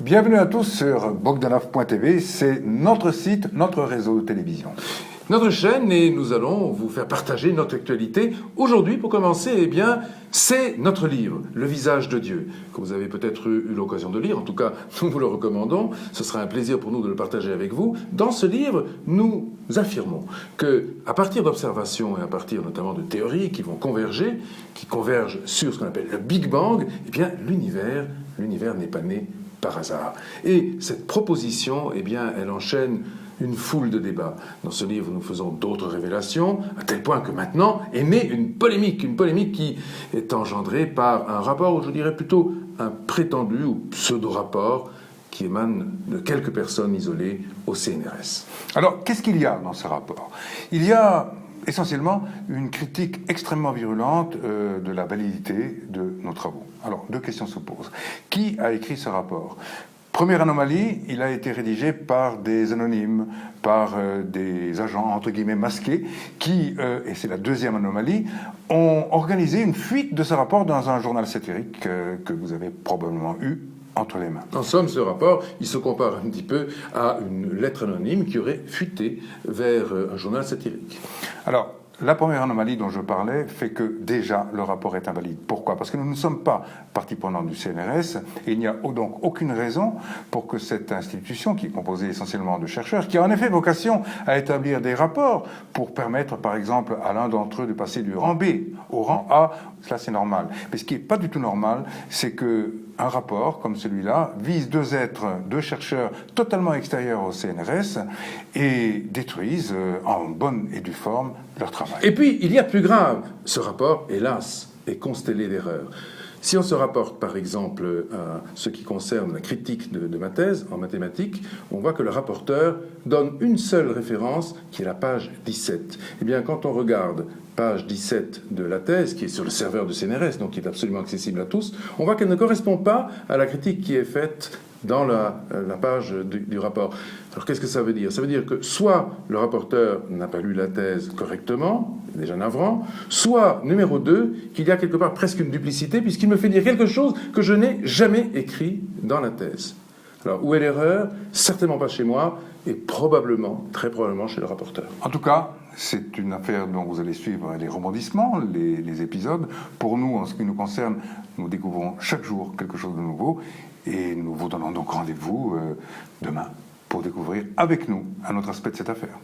Bienvenue à tous sur Bogdanov.tv, c'est notre site, notre réseau de télévision. Notre chaîne, et nous allons vous faire partager notre actualité. Aujourd'hui, pour commencer, c'est notre livre, Le visage de Dieu, que vous avez peut-être eu l'occasion de lire. En tout cas, nous vous le recommandons. Ce sera un plaisir pour nous de le partager avec vous. Dans ce livre, nous affirmons que, à partir d'observations et à partir notamment de théories qui vont converger, qui convergent sur ce qu'on appelle le Big Bang, l'univers n'est pas né par hasard. Et cette proposition, elle enchaîne une foule de débats. Dans ce livre, nous faisons d'autres révélations, à tel point que maintenant est née une polémique qui est engendrée par un rapport, ou je dirais plutôt un prétendu ou pseudo-rapport, qui émane de quelques personnes isolées au CNRS. Alors, qu'est-ce qu'il y a dans ce rapport ? Il y a essentiellement une critique extrêmement virulente de la validité de nos travaux. Alors, deux questions se posent. Qui a écrit ce rapport ? Première anomalie, il a été rédigé par des anonymes, par des agents entre guillemets masqués, qui, et c'est la deuxième anomalie, ont organisé une fuite de ce rapport dans un journal satirique que vous avez probablement eu entre les mains. En somme, ce rapport, il se compare un petit peu à une lettre anonyme qui aurait fuité vers un journal satirique. Alors, la première anomalie dont je parlais fait que déjà le rapport est invalide. Pourquoi ? Parce que nous ne sommes pas partie prenante du CNRS et il n'y a donc aucune raison pour que cette institution, qui est composée essentiellement de chercheurs, qui a en effet vocation à établir des rapports pour permettre par exemple à l'un d'entre eux de passer du rang B au rang A, cela c'est normal. Mais ce qui n'est pas du tout normal, c'est que un rapport comme celui-là vise deux chercheurs totalement extérieurs au CNRS et détruisent en bonne et due forme leur travail. Et puis, il y a plus grave. Ce rapport, hélas, est constellé d'erreurs. Si on se rapporte, par exemple, à ce qui concerne la critique de ma thèse en mathématiques, on voit que le rapporteur donne une seule référence, qui est la page 17. Eh bien, quand on regarde page 17 de la thèse, qui est sur le serveur de CNRS, donc qui est absolument accessible à tous, on voit qu'elle ne correspond pas à la critique qui est faite dans la page du rapport. Alors qu'est-ce que ça veut dire ? Ça veut dire que soit le rapporteur n'a pas lu la thèse correctement, déjà navrant, soit, numéro 2, qu'il y a quelque part presque une duplicité, puisqu'il me fait dire quelque chose que je n'ai jamais écrit dans la thèse. Alors, où est l'erreur ? Certainement pas chez moi, et probablement, très probablement chez le rapporteur. En tout cas, c'est une affaire dont vous allez suivre les rebondissements, les épisodes. Pour nous, en ce qui nous concerne, nous découvrons chaque jour quelque chose de nouveau, et nous vous donnons donc rendez-vous demain pour découvrir avec nous un autre aspect de cette affaire.